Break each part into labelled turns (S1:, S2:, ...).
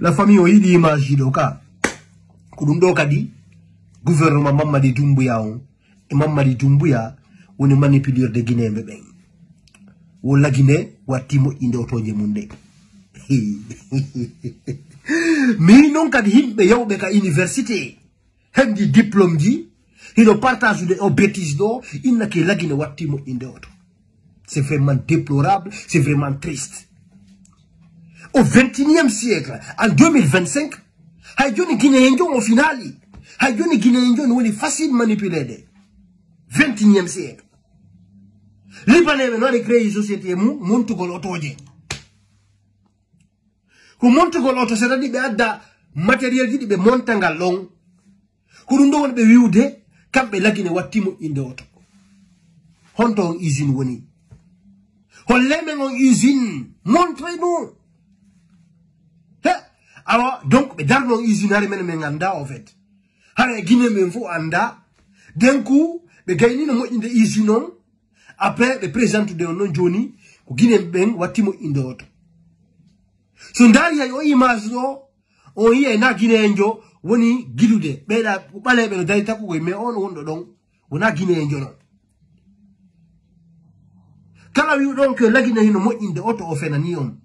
S1: La famille a eu l'image de cas. Kudundo kadi, gouvernement Mamadi Doumbouya, et Mamadi Doumbouya, on est manipuleur de Guinée, bébé. Ou la Guinée, ou Timo Indo Toje Munde. Mais non, kadi himbe yaw beka université, hem di diplôme di, il partage de bêtises d'or, il n'a que la Guinée ou Timo Indo. C'est vraiment déplorable, c'est vraiment triste. Au XXIe siècle, en 2025, Haïdjoni Guinéen au final, Haïdjoni Guinéen on est facile manipuler. 21e siècle. Libanais maintenant de créer une société monte ko l'autoje. Ko monte ko l'auto c'est-à-dire be adda matériel di be montanga long. Ko ndo won be wiwde kambe lagine wattimo inde auto. Honto usine woni. Hon leme on usine montrez-nous. Alors, donc, dans nos usines, en fait. Hare Guinée, mais faut anda. D'un coup, les gagnent nos usines. Après, les présents de nos Johnny, au Guinée, ben, watimo indot. Sondari, yo image, on y est na Guinée, woni, guilude. Mais là, pour pas les d'aïta, mais on donc, on a Guinée, non. Quand on donc, la Guinée, no mo inde auto, offenanium.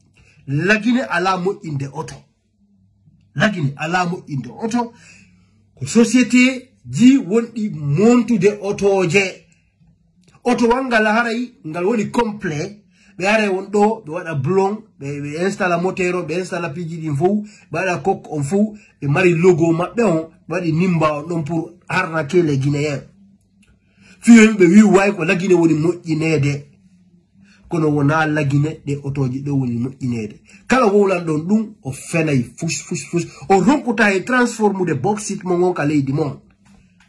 S1: La Guinée, a la mo inde auto. La Guinée, alamo inde auto. Société dit woni montu de auto je. Auto wangala haray ngal woni complet. Be are won do be wada blong, be installa motero, be installa piji din fou, be wada kok on fou, be mari logo mabbe on, wadi nimba on pour arnaquer les Guinéens. Fiyo be wi way ko la Guinée woni moƴƴinede. Kono wona la Guinée de otoji do woni moƴƴinede. Kala wolan don dum o fenay fus o ronkuta e transforme de bauxite mo ngonka leydi mon.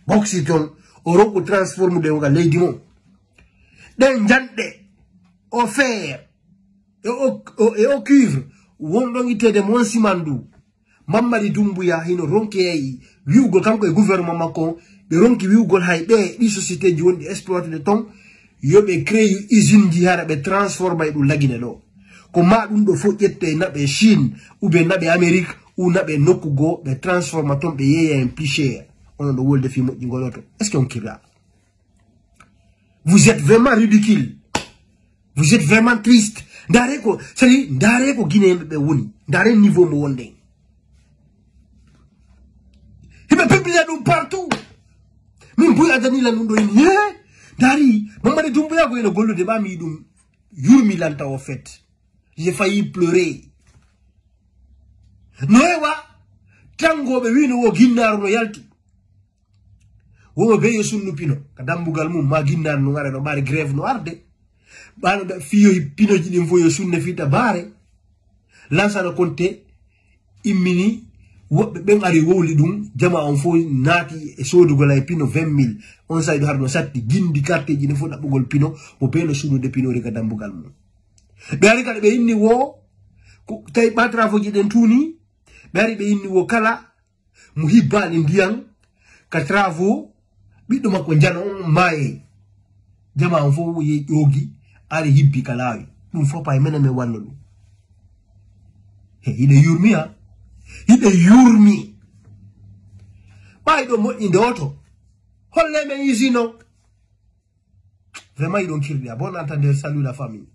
S1: Bauxite on o ronku transforme de ngonka leydi mon. Den jande o fer e o cuivre wondon itede mon simandu. Mamadi Doumbouya hino ronki ay wiugol kanko e gouvernement makko be ronki wiugol haybe di société ji wondi exploiter de ton yobe créé usine di hara be transformer du lagine lo ko ma dum do fo jette nabe Chine ou be nabe Amérique ou nabe nokugo be transformer ton be yeya en plus cher on do wolde fi mo ngoloto est-ce qu'on kira vous êtes vraiment ridicule, vous êtes vraiment triste ndare ko sali ndare ko Guinée be woni ndare niveau mo wonde hibe publier dum partout min buya dani la ndo ni Dari, Mamadi Doumbouya ko eno gollo de ba mi dum yurmi lanta au fait. J'ai failli pleurer. Noewa tango be wino wo ginnar no yalti. Wo be yesunnu pino kadambugal mum ma ginnar no ngare no bari grève no arde. Bano da fiyo pino ji dim foyo sunne fita bare. Lansa no konte immini wobbe ben ari wowli dum jama on fo naati e sodugol ay pino 20.000 on saydo harno satti gindi carte ji ne fo dabugol pino mo peno sunu de pino reka dambugal mum be ari kala be inni wo tay batrafo ji den tuni be ari be inni wo kala mu hibbani ndiyam ka travo biddo makko jano maaye jama on fo ye yogi ari hibbi kalawi dum fo pay mename wallo dum he ide yurmiya ide yurmi baydo mo inde auto holle men usino vraiment ils ont kirdi bon entendre salut la famille.